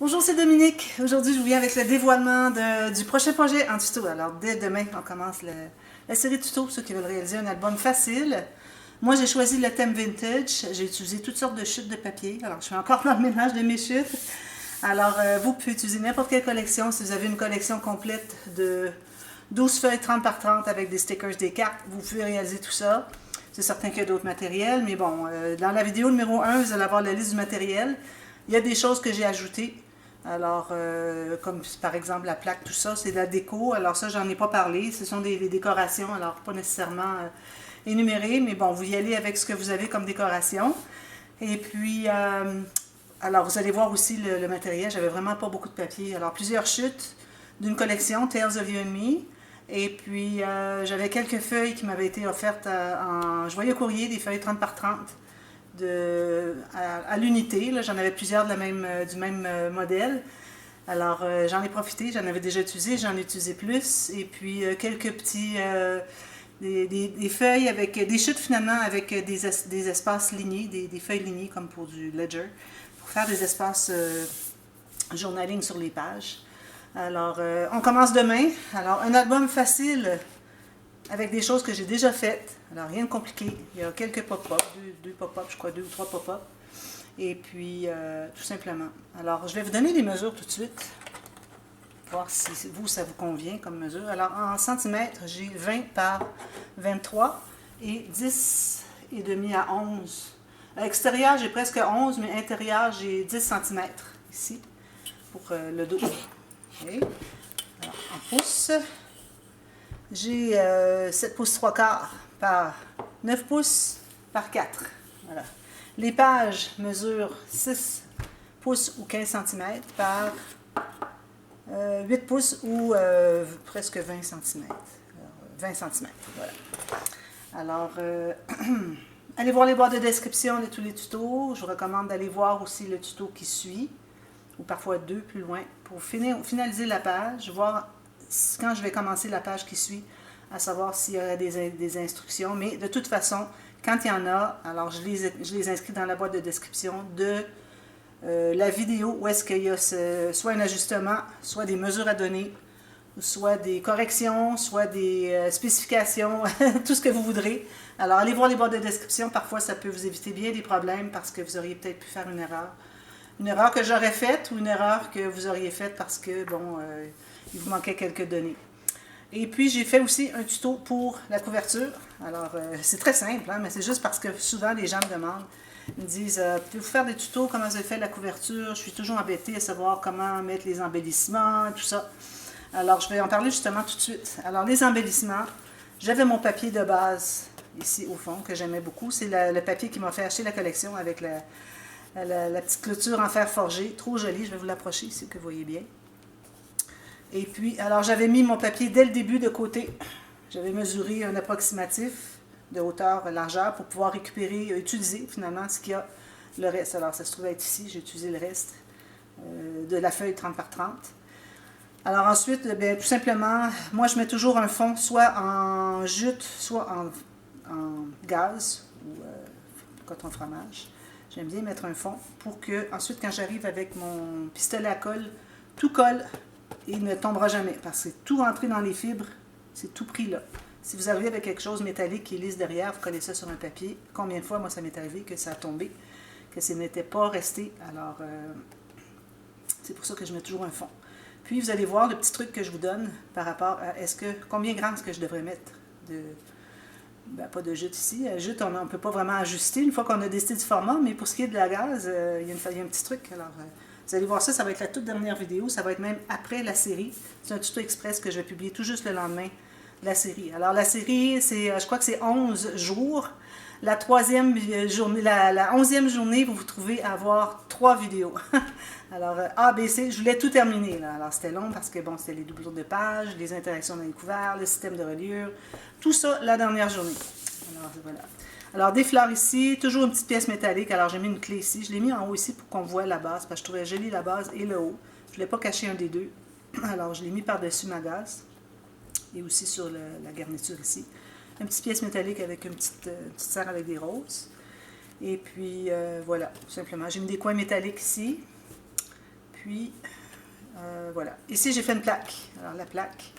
Bonjour, c'est Dominique. Aujourd'hui, je vous viens avec le dévoilement du prochain projet en tuto. Alors, dès demain, on commence la série de tutos, ceux qui veulent réaliser un album facile. Moi, j'ai choisi le thème vintage. J'ai utilisé toutes sortes de chutes de papier. Alors, je suis encore dans le ménage de mes chutes. Alors, vous pouvez utiliser n'importe quelle collection. Si vous avez une collection complète de 12 feuilles 30 par 30 avec des stickers, des cartes, vous pouvez réaliser tout ça. C'est certain qu'il y a d'autres matériels, mais bon, dans la vidéo numéro 1, vous allez avoir la liste du matériel. Il y a des choses que j'ai ajoutées. Alors, comme par exemple la plaque, tout ça, c'est de la déco. Alors ça, j'en ai pas parlé. Ce sont des décorations, alors pas nécessairement énumérées, mais bon, vous y allez avec ce que vous avez comme décoration. Et puis, alors vous allez voir aussi le matériel. J'avais vraiment pas beaucoup de papier. Alors, plusieurs chutes d'une collection, Tales of You and Me. Et puis, j'avais quelques feuilles qui m'avaient été offertes en joyeux courrier, des feuilles 30 par 30 à l'unité. J'en avais plusieurs du même modèle. Alors, j'en ai profité, j'en avais déjà utilisé, j'en ai utilisé plus. Et puis, quelques petits... des feuilles avec des chutes finalement avec des espaces lignés, des feuilles lignées comme pour du ledger, pour faire des espaces journaling sur les pages. Alors, on commence demain. Alors, un album facile avec des choses que j'ai déjà faites. Alors, rien de compliqué. Il y a quelques pop-up, deux pop-up, je crois, deux ou trois pop-up. Et puis, tout simplement. Alors, je vais vous donner les mesures tout de suite. Voir si vous, ça vous convient comme mesure. Alors, en centimètres, j'ai 20 par 23 et 10 et demi à 11. À l'extérieur, j'ai presque 11, mais intérieur, j'ai 10 cm ici pour le dos. Okay. Alors, en pouces, j'ai 7 pouces 3 quarts par 9 pouces par 4. Voilà. Les pages mesurent 6 pouces ou 15 cm par 8 pouces ou presque 20 cm. Alors, 20 cm, voilà. Alors, allez voir les boîtes de description de tous les tutos. Je vous recommande d'aller voir aussi le tuto qui suit, ou parfois deux plus loin, pour finaliser la page, voir quand je vais commencer la page qui suit, à savoir s'il y a des instructions. Mais de toute façon, quand il y en a, alors je les inscris dans la boîte de description de la vidéo où est-ce qu'il y a soit un ajustement, soit des mesures à donner, soit des corrections, soit des spécifications, tout ce que vous voudrez. Alors, allez voir les boîtes de description. Parfois, ça peut vous éviter bien des problèmes parce que vous auriez peut-être pu faire une erreur. Une erreur que j'aurais faite ou une erreur que vous auriez faite parce que, bon, il vous manquait quelques données. Et puis, j'ai fait aussi un tuto pour la couverture. Alors, c'est très simple, hein, mais c'est juste parce que souvent, les gens me demandent, ils me disent, pouvez-vous faire des tutos, comment j'ai fait la couverture? Je suis toujours embêtée à savoir comment mettre les embellissements, tout ça. Alors, je vais en parler justement tout de suite. Alors, les embellissements, j'avais mon papier de base ici au fond, que j'aimais beaucoup. C'est le papier qui m'a fait acheter la collection avec la petite clôture en fer forgé. Trop jolie, je vais vous l'approcher ici, que vous voyez bien. Et puis, alors j'avais mis mon papier dès le début de côté. J'avais mesuré un approximatif de hauteur, largeur pour pouvoir récupérer, utiliser finalement ce qu'il y a le reste. Alors ça se trouve être ici, j'ai utilisé le reste de la feuille 30 par 30. Alors ensuite, bien, tout simplement, moi je mets toujours un fond soit en jute, soit en gaz ou coton fromage. J'aime bien mettre un fond pour que ensuite quand j'arrive avec mon pistolet à colle, tout colle. Et il ne tombera jamais parce que c'est tout rentré dans les fibres, c'est tout pris là. Si vous arrivez avec quelque chose métallique qui est lisse derrière, vous collez ça sur un papier. Combien de fois, moi, ça m'est arrivé que ça a tombé, que ça n'était pas resté. Alors, c'est pour ça que je mets toujours un fond. Puis, vous allez voir le petit truc que je vous donne par rapport à combien de grammes est-ce que je devrais mettre de... Ben, pas de jute ici. Jute, on ne peut pas vraiment ajuster une fois qu'on a décidé du format, mais pour ce qui est de la gaz, il y a un petit truc. Alors, vous allez voir ça, ça va être la toute dernière vidéo, ça va être même après la série. C'est un tuto express que je vais publier tout juste le lendemain de la série. Alors la série, je crois que c'est 11 jours. La 3e journée, la 11e journée, vous vous trouvez à avoir 3 vidéos. Alors A, B, C, je voulais tout terminer. Là. Alors c'était long parce que bon, c'était les doublures de pages, les interactions dans les couverts, le système de reliure, tout ça la dernière journée. Alors voilà. Alors, des fleurs ici, toujours une petite pièce métallique. Alors, j'ai mis une clé ici. Je l'ai mis en haut ici pour qu'on voit la base, parce que je trouvais jolie la base et le haut. Je ne voulais pas cacher un des deux. Alors, je l'ai mis par-dessus ma gaze. Et aussi sur la garniture ici. Une petite pièce métallique avec une petite serre avec des roses. Et puis, voilà, tout simplement. J'ai mis des coins métalliques ici. puis, voilà. Ici, j'ai fait une plaque. Alors, la plaque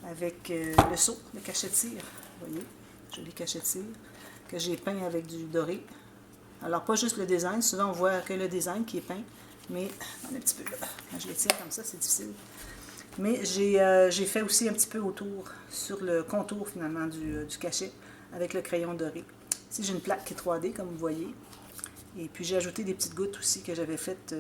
avec le seau, le cachet de cire. Vous voyez, joli cachet de cire que j'ai peint avec du doré. Alors, pas juste le design. Souvent, on voit que le design qui est peint. Mais, un petit peu là. Quand je le tire comme ça, c'est difficile. Mais j'ai fait aussi un petit peu autour, sur le contour finalement du cachet, avec le crayon doré. Ici, j'ai une plaque qui est 3D, comme vous voyez. Et puis, j'ai ajouté des petites gouttes aussi que j'avais faites.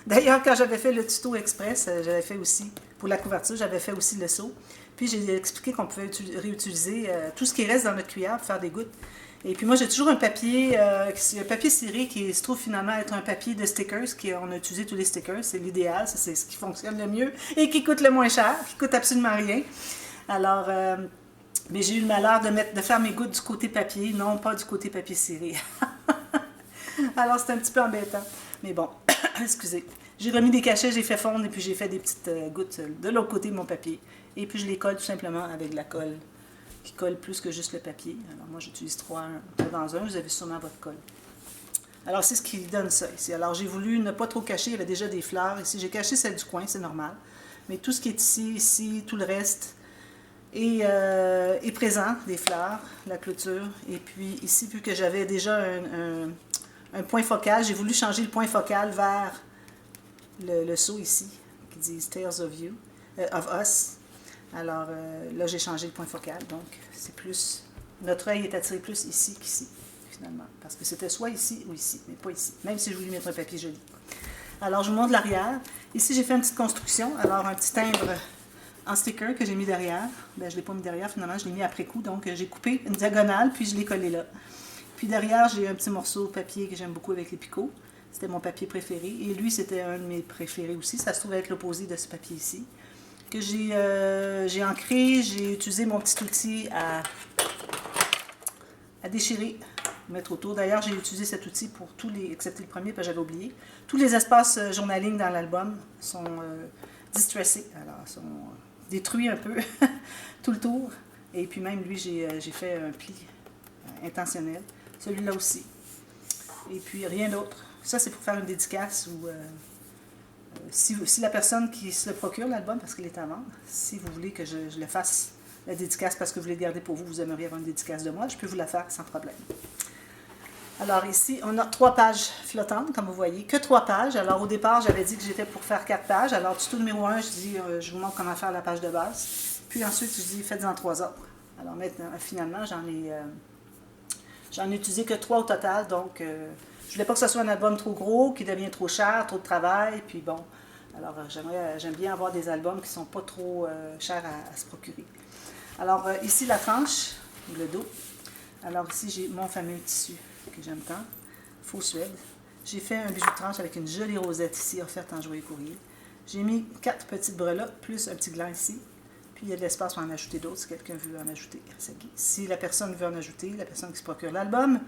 D'ailleurs, quand j'avais fait le tuto express, j'avais fait aussi, pour la couverture, j'avais fait aussi le seau. Puis, j'ai expliqué qu'on pouvait réutiliser tout ce qui reste dans notre cuillère pour faire des gouttes. Et puis moi, j'ai toujours un papier ciré qui se trouve finalement être un papier de stickers. On a utilisé tous les stickers, c'est l'idéal, c'est ce qui fonctionne le mieux et qui coûte le moins cher, qui coûte absolument rien. Alors, mais j'ai eu le malheur de faire mes gouttes du côté papier, non pas du côté papier ciré. Alors, c'est un petit peu embêtant. Mais bon, excusez. J'ai remis des cachets, j'ai fait fondre et puis j'ai fait des petites gouttes de l'autre côté de mon papier. Et puis je les colle tout simplement avec de la colle qui colle plus que juste le papier. Alors moi, j'utilise 3 dans un. Vous avez sûrement votre colle. Alors, c'est ce qui donne ça ici. Alors, j'ai voulu ne pas trop cacher. Il y avait déjà des fleurs. Ici, j'ai caché celle du coin, c'est normal. Mais tout ce qui est ici, tout le reste est présent. Des fleurs, la clôture. Et puis ici, vu que j'avais déjà un point focal, j'ai voulu changer le point focal vers le seau ici, qui dit Tales of You, of Us. Alors là, j'ai changé le point focal, donc c'est plus... Notre œil est attiré plus ici qu'ici, finalement. Parce que c'était soit ici ou ici, mais pas ici. Même si je voulais mettre un papier joli. Alors, je vous montre l'arrière. Ici, j'ai fait une petite construction. Alors, un petit timbre en sticker que j'ai mis derrière. Bien, je ne l'ai pas mis derrière, finalement, je l'ai mis après coup. Donc, j'ai coupé une diagonale, puis je l'ai collé là. Puis derrière, j'ai un petit morceau de papier que j'aime beaucoup avec les picots. C'était mon papier préféré. Et lui, c'était un de mes préférés aussi. Ça se trouve être l'opposé de ce papier ici. Que j'ai ancré, j'ai utilisé mon petit outil à déchirer, mettre autour. D'ailleurs, j'ai utilisé cet outil pour tous les, excepté le premier, parce que j'avais oublié. Tous les espaces journaling dans l'album sont distressés, alors sont détruits un peu, tout le tour. Et puis même lui, j'ai fait un pli intentionnel. Celui-là aussi. Et puis rien d'autre. Ça, c'est pour faire une dédicace ou... si la personne qui se le procure, l'album, parce qu'il est à vendre, si vous voulez que je le fasse, la dédicace, parce que vous voulez le garder pour vous, vous aimeriez avoir une dédicace de moi, je peux vous la faire sans problème. Alors ici, on a 3 pages flottantes, comme vous voyez, que 3 pages. Alors au départ, j'avais dit que j'étais pour faire 4 pages. Alors tuto numéro 1, je dis, je vous montre comment faire la page de base. Puis ensuite, je dis, faites-en 3 autres. Alors maintenant, finalement, j'en ai utilisé que 3 au total, donc... je voulais pas que ce soit un album trop gros, qui devient trop cher, trop de travail, puis bon. Alors, j'aime bien avoir des albums qui sont pas trop chers à se procurer. Alors, ici, la tranche, ou le dos. Alors, ici, j'ai mon fameux tissu que j'aime tant, faux suède. J'ai fait un bijou de tranche avec une jolie rosette ici, offerte en joyeux courrier. J'ai mis 4 petites breloques, plus un petit gland ici. Puis, il y a de l'espace pour en ajouter d'autres, si quelqu'un veut en ajouter. Si la personne veut en ajouter, la personne qui se procure l'album,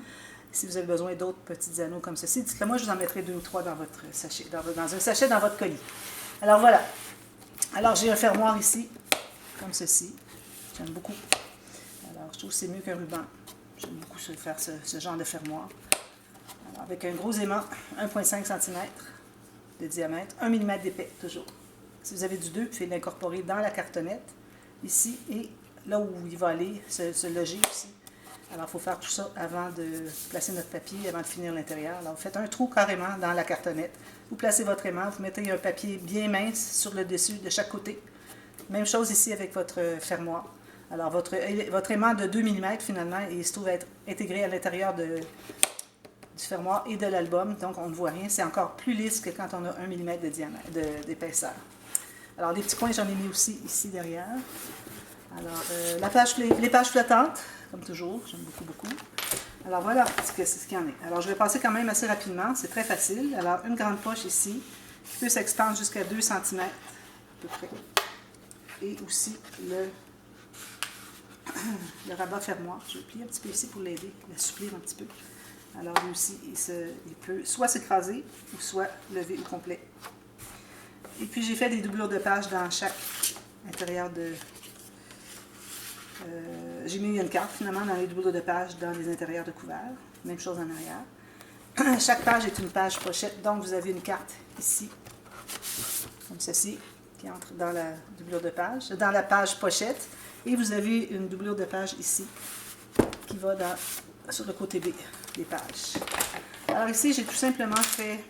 si vous avez besoin d'autres petits anneaux comme ceci, dites-le moi, je vous en mettrai 2 ou 3 dans votre sachet, dans un sachet dans votre colis. Alors voilà. Alors j'ai un fermoir ici, comme ceci. J'aime beaucoup. Alors je trouve que c'est mieux qu'un ruban. J'aime beaucoup faire ce genre de fermoir. Alors, avec un gros aimant, 1,5 cm de diamètre, 1 mm d'épais toujours. Si vous avez du 2, vous pouvez l'incorporer dans la cartonnette, ici, et là où il va aller se loger aussi. Alors, il faut faire tout ça avant de placer notre papier, avant de finir l'intérieur. Alors, vous faites un trou carrément dans la cartonnette. Vous placez votre aimant, vous mettez un papier bien mince sur le dessus de chaque côté. Même chose ici avec votre fermoir. Alors, votre aimant de 2 mm, finalement, il se trouve être intégré à l'intérieur du fermoir et de l'album. Donc, on ne voit rien. C'est encore plus lisse que quand on a 1 mm d'épaisseur. Alors, les petits coins, j'en ai mis aussi ici derrière. Alors, les pages flottantes, comme toujours, j'aime beaucoup, beaucoup. Alors voilà, c'est ce qu'il y en est. Alors je vais passer quand même assez rapidement, c'est très facile. Alors une grande poche ici, qui peut s'expandre jusqu'à 2 cm à peu près. Et aussi le rabat fermoir. Je vais plier un petit peu ici pour l'aider, l'assouplir un petit peu. Alors lui aussi, il peut soit s'écraser ou soit lever au complet. Et puis j'ai fait des doublures de pages dans chaque intérieur de... j'ai mis une carte finalement dans les doublures de pages dans les intérieurs de couverts. Même chose en arrière. Chaque page est une page pochette, donc vous avez une carte ici comme ceci, qui entre dans la doublure de page, dans la page pochette. Et vous avez une doublure de page ici, qui va sur le côté B des pages. Alors ici, j'ai tout simplement fait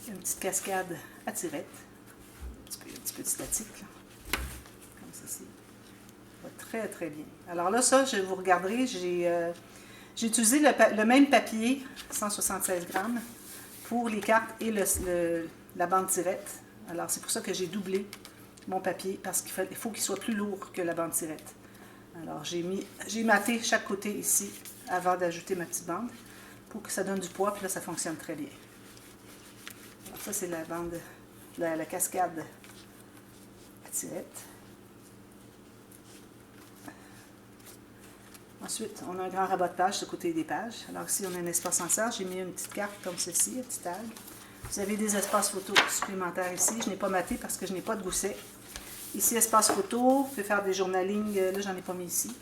une petite cascade à tirette, un petit peu de statique, là, comme ceci. Ça va très très bien. Alors là, ça, vous regarderez, j'ai utilisé le même papier, 176 grammes, pour les cartes et la bande tirette. Alors c'est pour ça que j'ai doublé mon papier, parce qu'il faut qu'il soit plus lourd que la bande tirette. Alors j'ai maté chaque côté ici, avant d'ajouter ma petite bande, pour que ça donne du poids, puis là ça fonctionne très bien. Alors ça c'est la bande, la cascade à tirette. Ensuite, on a un grand rabat de page ce côté des pages. Alors ici, on a un espace en serre. J'ai mis une petite carte comme ceci, un petit tag. Vous avez des espaces photos supplémentaires ici. Je n'ai pas maté parce que je n'ai pas de gousset. Ici, espace photo. Vous pouvez faire des journalings. Là, j'en ai pas mis ici.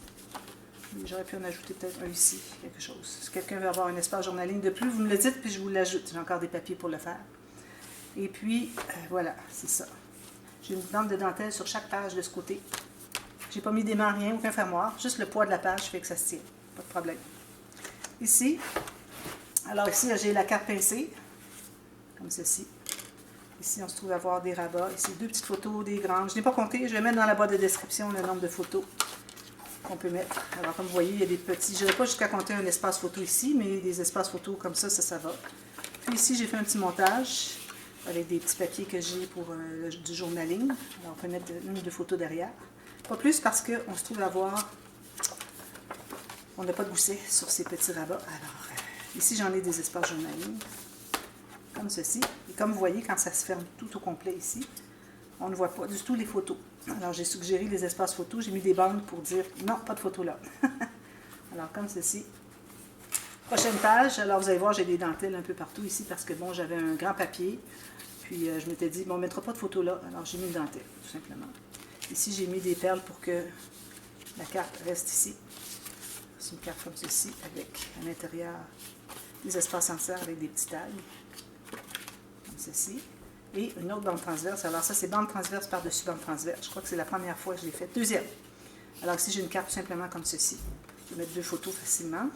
J'aurais pu en ajouter peut-être un ici, quelque chose. Si quelqu'un veut avoir un espace journaling de plus, vous me le dites, puis je vous l'ajoute. J'ai encore des papiers pour le faire. Et puis, voilà, c'est ça. J'ai une bande de dentelle sur chaque page de ce côté. J'ai pas mis d'aimant, rien, aucun fermoir. Juste le poids de la page fait que ça se tient. Pas de problème. Ici, alors ici, j'ai la carte pincée, comme ceci. Ici, on se trouve à avoir des rabats. Ici, 2 petites photos, des grandes. Je n'ai pas compté. Je vais mettre dans la boîte de description le nombre de photos qu'on peut mettre. Alors, comme vous voyez, il y a des petits... Je n'irai pas jusqu'à compter un espace photo ici, mais des espaces photos comme ça va. Puis ici, j'ai fait un petit montage avec des petits papiers que j'ai pour du journaling. Alors, on peut mettre une ou 2 photos derrière. Pas plus parce qu'on se trouve à avoir... On n'a pas de gousset sur ces petits rabats. Alors, ici, j'en ai des espaces journaling, comme ceci. Et comme vous voyez, quand ça se ferme tout au complet ici, on ne voit pas du tout les photos. Alors, j'ai suggéré les espaces photos. J'ai mis des bandes pour dire non, pas de photos là. Alors, comme ceci. Prochaine page. Alors, vous allez voir, j'ai des dentelles un peu partout ici parce que, bon, j'avais un grand papier. Puis, je m'étais dit, bon, on ne mettra pas de photos là. Alors, j'ai mis une dentelle, tout simplement. Ici, j'ai mis des perles pour que la carte reste ici. C'est une carte comme ceci, avec à l'intérieur des espaces en serre avec des petits tags, comme ceci. Et une autre bande transverse. Alors ça, c'est bande transverse par-dessus bande transverse. Je crois que c'est la première fois que je l'ai faite. Deuxième. Alors ici, j'ai une carte tout simplement comme ceci. Je peux mettre 2 photos facilement.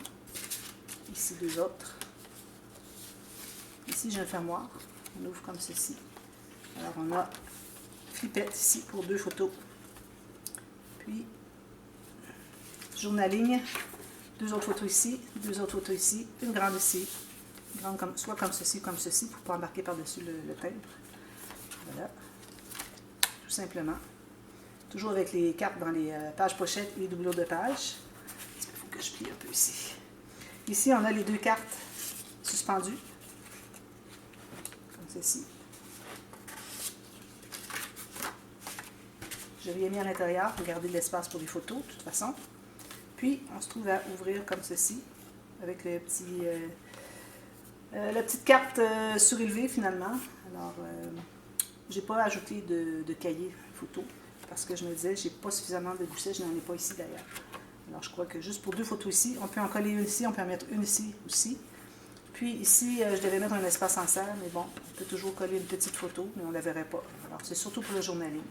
Ici, 2 autres. Ici, j'ai un fermoir. On ouvre comme ceci. Alors, on a flippette ici pour 2 photos. Puis, journaling, 2 autres photos ici, 2 autres photos ici, une grande ici, une grande soit comme ceci, pour ne pas embarquer par-dessus le timbre. Voilà, tout simplement. Toujours avec les cartes dans les pages pochettes et les doublures de pages. Il faut que je plie un peu ici. Ici, on a les 2 cartes suspendues, comme ceci. Je l'ai mis à l'intérieur pour garder de l'espace pour les photos, de toute façon. Puis, on se trouve à ouvrir comme ceci, avec la petite carte surélevée finalement. Alors, j'ai pas ajouté de cahier photo, parce que je me disais, j'ai pas suffisamment de gousset, je n'en ai pas ici d'ailleurs. Alors, je crois que juste pour 2 photos ici, on peut en coller une ici, on peut en mettre une ici aussi. Puis ici, je devais mettre un espace en serre, mais bon, on peut toujours coller une petite photo, mais on ne la verrait pas. Alors, c'est surtout pour le journaling.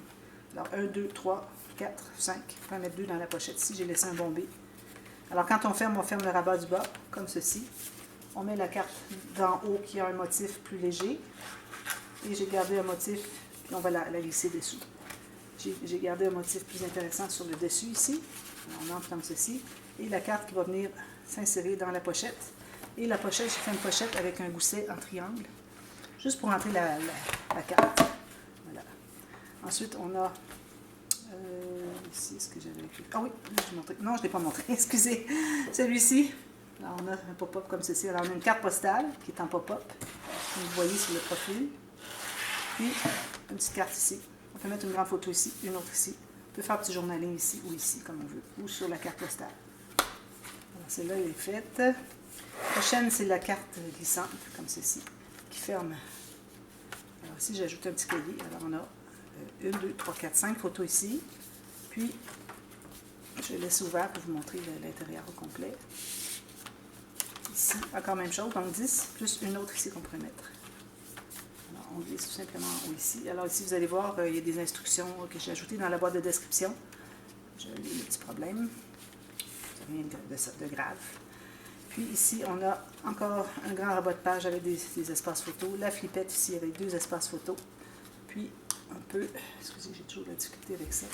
Alors, 1, 2, 3, 4, 5. On peut en mettre 2 dans la pochette. Ici, j'ai laissé un bombé. Alors, quand on ferme le rabat du bas, comme ceci. On met la carte d'en haut qui a un motif plus léger. Et j'ai gardé un motif, puis on va la glisser dessous. J'ai gardé un motif plus intéressant sur le dessus ici. Alors, on entre comme ceci. Et la carte qui va venir s'insérer dans la pochette. Et la pochette, j'ai fait une pochette avec un gousset en triangle. Juste pour entrer la carte. Voilà. Ensuite, on a... ici, est-ce que j'avais écrit? Ah oui, je l'ai montré. Non, je ne l'ai pas montré, excusez. Celui-ci, alors on a un pop-up comme ceci. Alors on a une carte postale qui est en pop-up, comme vous voyez sur le profil. Puis, une petite carte ici. On peut mettre une grande photo ici, une autre ici. On peut faire un petit journaling ici ou ici, comme on veut, ou sur la carte postale. Alors celle-là, elle est faite. La prochaine, c'est la carte glissante, comme ceci, qui ferme. Alors ici, j'ai ajouté un petit cahier. Alors on a 1, 2, 3, 4, 5 photos ici. Puis, je laisse ouvert pour vous montrer l'intérieur au complet. Ici, encore même chose, donc 10, plus une autre ici qu'on pourrait mettre. Alors, on glisse tout simplement en haut ici. Alors ici, vous allez voir, il y a des instructions que j'ai ajoutées dans la boîte de description. J'ai le petit problème. Rien de grave. Puis ici, on a encore un grand rabat de page avec des espaces photos. La flippette ici avec 2 espaces photos. Puis on peut, excusez, j'ai toujours de la difficulté avec ça,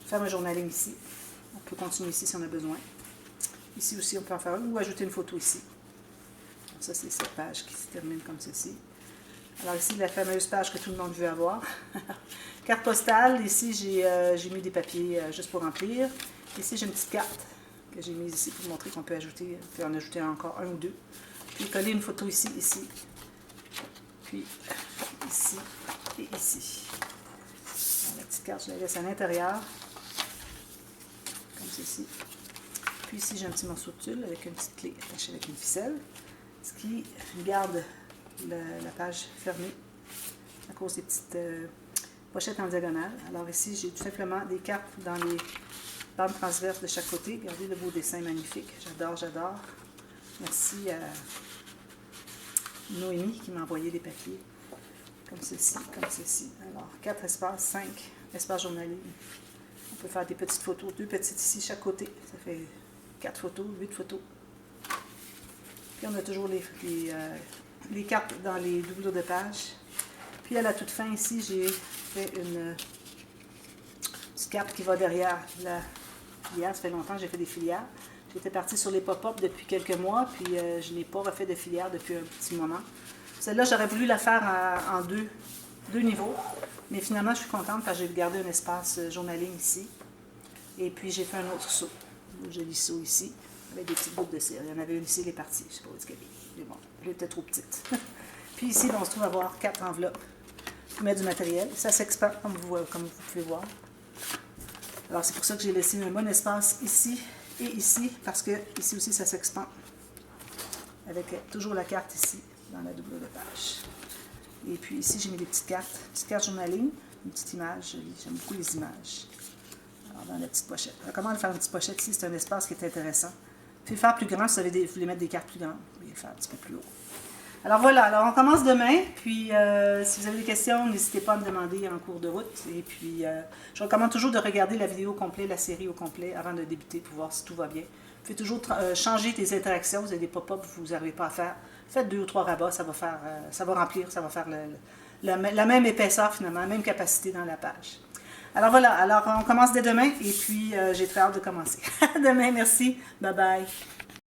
faire un journaling ici. On peut continuer ici si on a besoin. Ici aussi, on peut en faire une ou ajouter une photo ici. Donc ça, c'est cette page qui se termine comme ceci. Alors ici, la fameuse page que tout le monde veut avoir. Carte postale, ici, j'ai mis des papiers juste pour remplir. Ici, j'ai une petite carte que j'ai mise ici pour montrer qu'on peut ajouter, on peut en ajouter encore un ou deux. Puis coller une photo ici, ici. Puis ici et ici. Alors, la petite carte, je la laisse à l'intérieur. Comme ceci. Puis ici, j'ai un petit morceau de tulle avec une petite clé attachée avec une ficelle. Ce qui garde la page fermée à cause des petites pochettes en diagonale. Alors ici, j'ai tout simplement des cartes dans les bandes transverses de chaque côté. Regardez le beau dessin magnifique. J'adore, j'adore. Merci à Noémie qui m'a envoyé des papiers comme ceci, comme ceci. Alors, 4 espaces, 5 espaces journaliers. On peut faire des petites photos, 2 petites ici chaque côté. Ça fait 4 photos, 8 photos. Puis on a toujours les cartes dans les doublures de page. Puis à la toute fin ici, j'ai fait une petite carte qui va derrière la filière. Ça fait longtemps que j'ai fait des filières. J'étais partie sur les pop-up depuis quelques mois, puis je n'ai pas refait de filière depuis un petit moment. Celle-là, j'aurais voulu la faire en deux niveaux, mais finalement, je suis contente parce que j'ai gardé un espace journaling ici. Et puis, j'ai fait un autre saut, un joli saut ici, avec des petites boucles de cire. Il y en avait une ici, elle est partie. Je ne sais pas où est-ce qu'elle est. Mais bon, elle était trop petite. Puis ici, on se trouve à avoir 4 enveloppes. Je mets du matériel. Ça s'expand, comme vous pouvez voir. Alors, c'est pour ça que j'ai laissé un bon espace ici et ici, parce que ici aussi, ça s'expand. Avec toujours la carte ici, dans la double de page. Et puis ici, j'ai mis des petites cartes journaling, une petite image jolie. J'aime beaucoup les images. Alors, dans la petite pochette. Alors, comment faire une petite pochette ici? C'est un espace qui est intéressant. Vous pouvez faire plus grand si vous voulez mettre des cartes plus grandes. Vous pouvez le faire un petit peu plus haut. Alors voilà, alors on commence demain, puis si vous avez des questions, n'hésitez pas à me demander en cours de route. Et puis, je recommande toujours de regarder la vidéo au complet, la série au complet, avant de débuter pour voir si tout va bien. Vous pouvez toujours changer des interactions, vous avez des pop-up que vous n'arrivez pas à faire. Faites 2 ou 3 rabats, ça va remplir, ça va faire la même épaisseur finalement, la même capacité dans la page. Alors voilà, alors on commence dès demain, et puis j'ai très hâte de commencer. À demain, merci, bye bye.